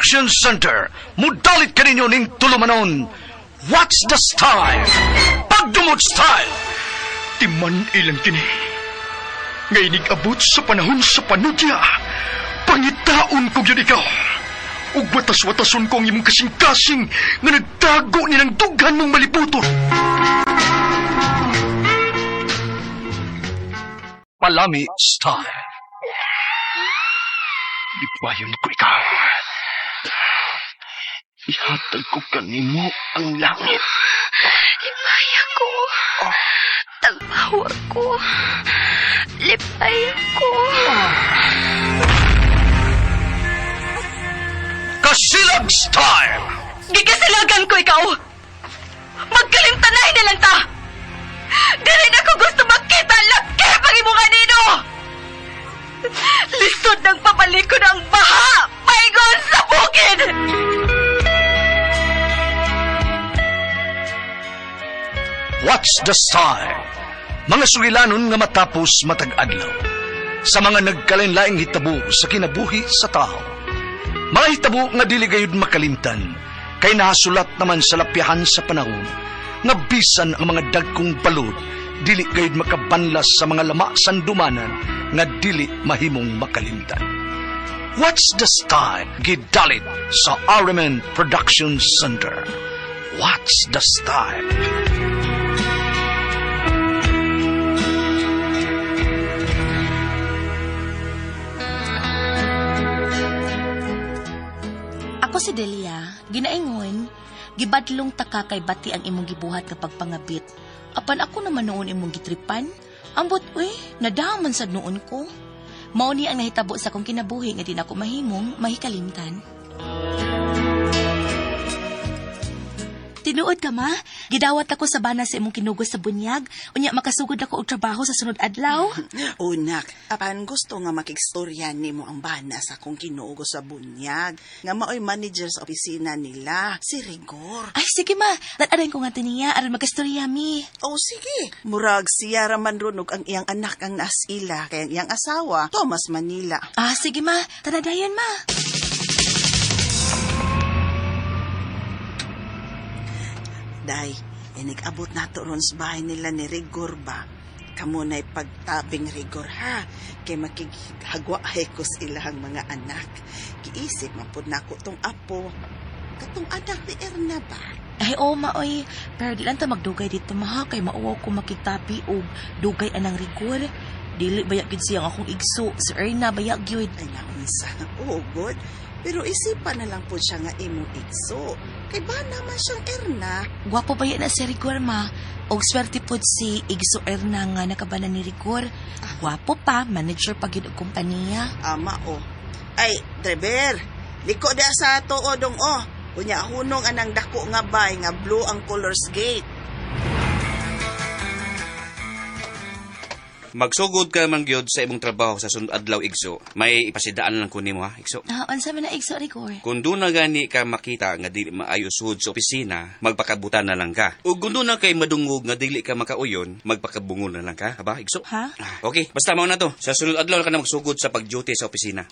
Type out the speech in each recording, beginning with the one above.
Production Center. Mudalit ka ninyo ning tulumanon. What's the style? Pagdumot style. Timan ilang kini. Ngay nag-abot sa panahon sa panudya. Pangitaon ko yun ikaw. Ug watas-watason ko ang imong kasing-kasing nga nagtago nilang dughan mong malibuton. Palami style. Lipayon ko ikaw. Ihatag ko kanimo ang langit. Lipaya ko. Tagbawa ko. Lipaya ko. Kasilag style. Gikasilagan ko ikaw. Magkalimtanay na lang ta. Dili na ko gusto makita ang laki pang imong anino. Lisod ng papalikod ang baha. Paigon sa bukid. What's the style? Mga sugilanon nga matapos matag-adlaw. Sa mga nagkalain-laing hitabo sa kinabuhi sa tao. Mga hitabo nga dili gayud makalimtan, kay nahasulat naman sa lapyahan sa panahon, nga bisan ang mga dagkong balod, dili gayud makabanlas sa mga lama sandumanan, nga dili mahimong makalimtan. What's the style? Gidalit sa RMN Production Center. What's the style? Ako si Delia, ginaingon, gibadlong taka kay bati ang imong gibuhat kapag pangabit. Apan ako naman noon imong gitripan, ambot nadaman sad noon ko. Mao ni ang nahitabo sa kong kinabuhi nga di na ako mahimong mahikalimtan. Tinuod ka ma, gidawat ako sa bana sa imong kinugos sa bunyag, unya makasugod ako og trabaho sa sunod adlaw. Unak, apan gusto nga makikstorya nimo ang bana sa kong kinuugo sa bunyag. Nga maoy manager sa opisina nila, si Rigor. Ay sige ma, dadaran ko nga tiniya aron magkastorya mi. Oh sige, murag siya raman runog ang iyang anak ang nasila, kaya ang iyang asawa, Thomas Manila. Ah sige ma, tanadayon ma. Day, inig-abot nato ron sa bahay nila ni Rigor ba? Kamu na'y pagtabing Rigor ha, kay makighagwahay ko sa ilang mga anak. Kiisip mapod na ko tong apo, katong anak ni Erna ba? Ay oo maoy, pero di lang ta magdugay dito maha, kay mauwaw ko makitapi og dugay anang Rigor. Dili bayak gid siyang akong igso, si Erna bayak gyud. Ay naunsa, oh good. Pero isipan na lang po siya nga imong igso. Kay ba naman siyang Erna? Gwapo ba yan na si Rigor, ma? Og swerte po si Igso Erna nga nakabanan ni Rigor. Gwapo pa, manager pa yun og kumpanya. Ama o. Ay, driver, liko da sa ato o dong o. Kunya hunong anang dako nga bay nga blue ang colors gate. Magsugod ka man gyud sa imong trabaho sa sunod adlaw, Igso. May ipasidaan lang ko nimo ha, Igso. Unsa man na Igso Rigor? Kung doon na gani ka makita nga dili maayo sud sa opisina, magpakabutan na lang ka. O kung doon na kay madungog nga dili ka makauyon, magpakabungol na lang ka. Aba, Igso? Ha? Okay, basta mao na to. Sa sunod adlaw ka na magsugod sa pag-duty sa opisina.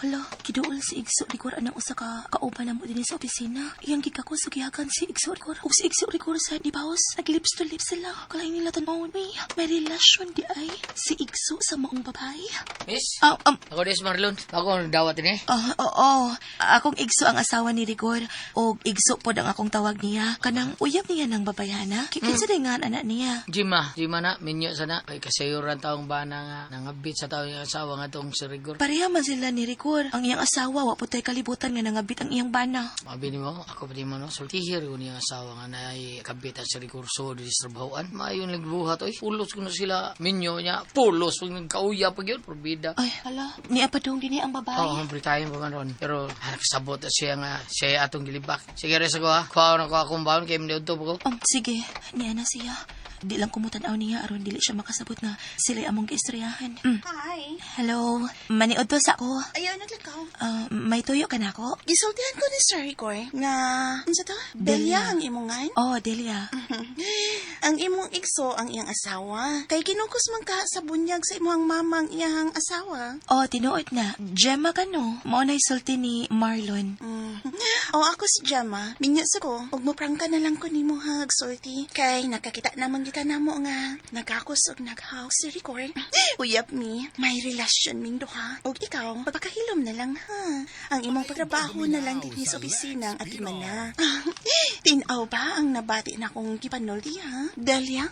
Hala, kiduol si Igso Rigor anang usa ka kauban namo dinhi sa opisina. Iyang gikako sugihagan si Igso Rigor. Ug si Igso Rigor sa di baos, nag-lips to lips sila. Kalay nila tanawon may relasyon di ay si Igso sa maong babae. Miss? Ako des Marlon. Ako ang dawat ini. Oo. Akong Igso ang asawa ni Rigor. O Igso pod ang akong tawag niya. Kanang uyab niya ng babayana. Kikinsa din nga ang anak niya. Jima na. Minyo sana. Ay kasayuran taong bana nga. Nangabit sa taong yung asawa nga tong si Rigor. Pareha man sila ni Rigor. Ang iyang asawa, wapot tay kalibutan nga nangabit ang iyang bana. Mabini mo, ako pa di mo no. Sultihir ko niyang asawa nga na ay kabit at si Rigor so di trabahoan. Maayon nagbuhat. Ay, pulos ko na sila. Minyo niya. Pulos. Pag nagkauya pag yun. Probida. Ay, hala. Ni apadong din ang babae. Oo, hambritahin pa man ron. Pero nakasabot at siya nga. Siya atong gilibak. Sige rin sa ko ha. Kuha na ko akong baon kaya hindi ito po ko. Sige. Niya na siya. Di lang kumutan-aw niya aron dili siya makasabot nga sila'y among giistoryahan. Hi. Hello, maniod to sa ako. Ayaw, naglakaw. May tuyo ka na ako? Gisultihan ko ni Sir Rigor nga, ano to? Delia ang imongan. Oh, Delia. Ang imong igso ang iyang asawa. Kay kinukos man ka sa bunyag sa imong mamang iyang asawa. Oh, tinuod na. Gemma ka no? Maunay sulti ni Marlon. O ako si Gemma, minyas ko, ug moprangka na lang ko nimo hag sulti. Kay nakakita naman kita namo nga nagakos ug naghaw si Rigor. Uyab mi, may relasyon ming duha. Ug ikaw, pagpakahilom na lang ha. Ang imong pagtrabaho na lang din sa opisina ang atiman na. Tinaw ba ang nabati na kong kipanoldi ha? Delia?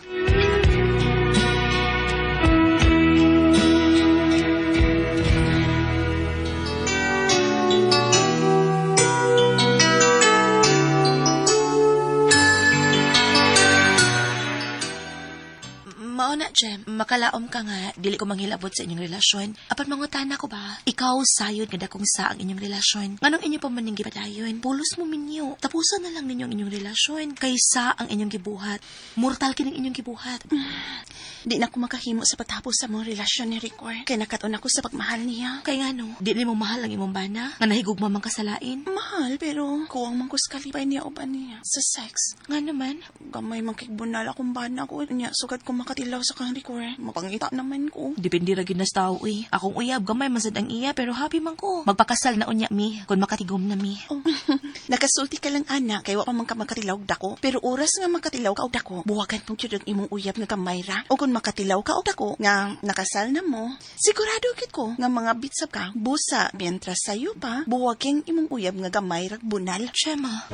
Mao na, Jem. Makalaom ka nga, dili ko manghilabot sa inyong relasyon. Apan mangutana ko ba? Ikaw sayod nga dakong sa ang inyong relasyon. Nganong inyo pa man ning gipadayon? Pulos mo minyo. Tapusan na lang ninyo ang inyong relasyon. Kaysa ang inyong gibuhat. Mortal kining inyong gibuhat. Di na ako makahimo sa pagtapos sa mong relasyon ni Rigor. Kay nakaton ako sa pagmahal niya. Kay nga no, di mo mahal ang imong bana? Nga nahigugma man kasalain? Mahal, pero kuwang man ko sa kalipay niya o ba niya sa sex. Nga naman? Gamay man kigbunal akong bana ko. Niya, sugad ko makatilaw sa kang Rigor. Mapangita naman ko. Depende ra gyud nas tao eh. Akong uyab gamay man sad ang iya pero happy man ko. Magpakasal na unya mi kun makatigom na mi. Oh, nakasulti ka lang ana kay wa pa man ka makatilaw og dako. Pero oras nga makatilaw ka og dako, buwagan mo jud ang imong uyab nga kamayra. O kun makatilaw ka og dako nga nakasal na mo, sigurado gid ko nga mga bitsap ka busa mientras sayo pa buwag yung imong uyab nga gamay rag bunal. Gemma.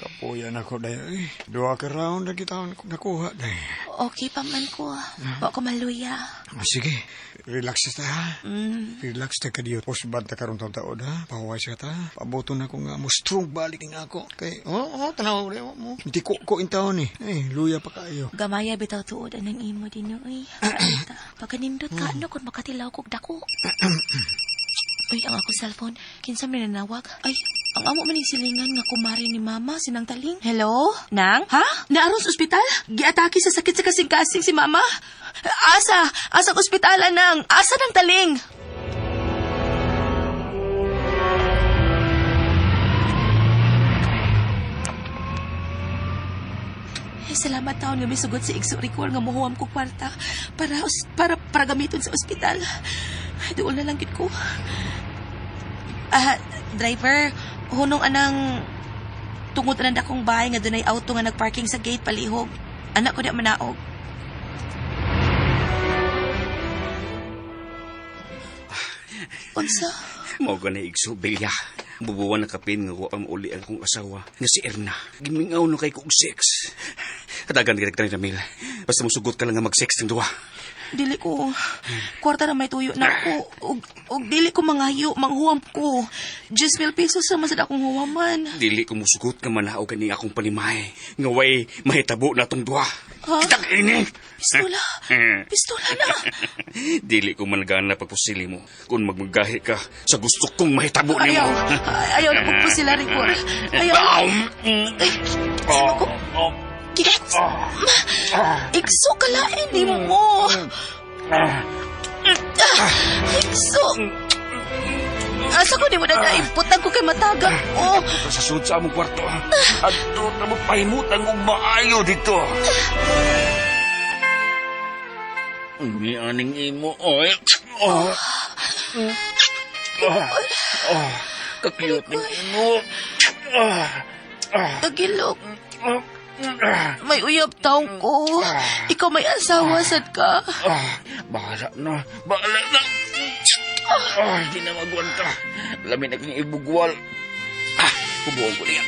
Kapuyan ako dayo. Dua ka round na kita nakuha dayo. Okay pa man ko. Wa ko maluya. Sige, relax ta ha. Relax ta ka diyo. Posbad ta karon taon ha. Pahuway siya ta. Pabuto na ko nga mo strong balik nga ako. Kay, tanaw mo. Hindi ko intaw ni. Luya pa kayo. Gamaya bitaw tuod anang imo din oy. Pagkanindot ka ano kun makatilaw kog dako. Uy, ang ako cellphone. Kinsa may nanawag? Ay, ang amo maning silingan nga kumari ni mama, sinang taling. Hello? Nang? Ha? Naaron sa ospital? Giatake sa sakit sa kasing-kasing si mama? Asa? Asang ospitalan nang? Asa nang taling? Ay, salamat taon nga misugot si Igso Rigor nga muhuam ko kwarta para gamiton sa ospital. Ay, doon na lang gid ko. Driver, hunong anang tungod na akong bahay nga dunay auto nga nagparking sa gate palihog. Anak ko di manaog. Unsa? Mao ganay igso, Belia. Bubuwan na kapin nga wa pa mauli ang kong asawa nga si Erna. Gimingaw no kay kong sex. Kadagan kita na Mil. Basta musugot ka lang nga mag-sex ng duwa. Dili ko. Kwarta na may tuyo na ko. Og dili ko mangayo, manghuwam ko. 10,000 pesos sa masad akong huwaman. Dili ko musugot nga manaog kani akong panimay. Nga way mahitabo na tong duwa. Ha? Kitang ini. Pistola. Pistola na. Dili ko managana pagpusili mo kung magmagahi ka sa gusto kong mahitabo ni Ayaw. mo. Ayaw na po sila, Rigor. Ayaw. Igso kalain ni mo. Igso. Asa ko di mo na naimputan ko kay matagap ko. Sa sud sa among kwarto. Adto na mo pahimutan og maayo dito. Ni aning imo oy. Kakiyot ng imo. Tagilok. May uyab taong ko. Ikaw may asawa, sad ka. Bahala na. Hindi na magwanta. Lamin na kong ibugwal. Kubuhan ko niya.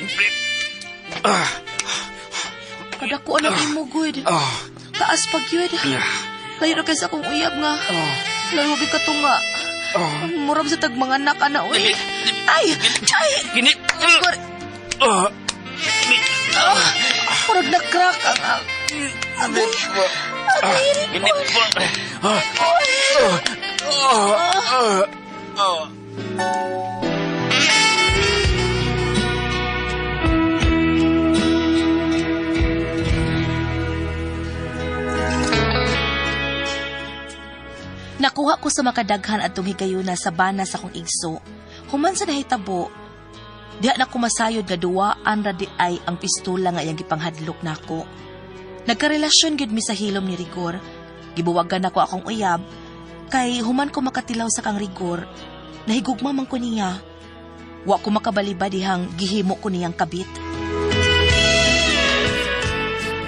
Kadako na imo, good. Taas pag yun. Layo na kaysa akong uyab nga. Lalo ka tunga. Murag sa tagmanganak na, uy. Ay! Ginit! Murag na-crack ang... Agay! Ginit pa! Nakuha ko sa makadaghan at higayuna sa bana sa kong igso. Human sa nahitabo, diha na kumasayod nga duwaan ra di ay ang pistola nga iyang gipanghadlok nako. Nagkarelasyon gid mi sa hilom ni Rigor. Gibuwagan nako akong uyab kay human ko makatilaw sa kang Rigor. Nahigugma man ko niya. Wa ko makabalibad dihang gihimo ko niyang kabit.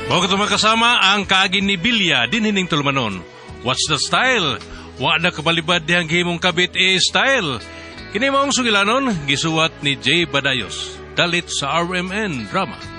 Mao kato makasama ang kaagin ni Bilya din hining tulmanon. What's the style? Wa na kabalibad dihang gihimong kabit style. Kini maong sugilanon gisuwat ni Jay Badayos. Dalit sa RMN Drama.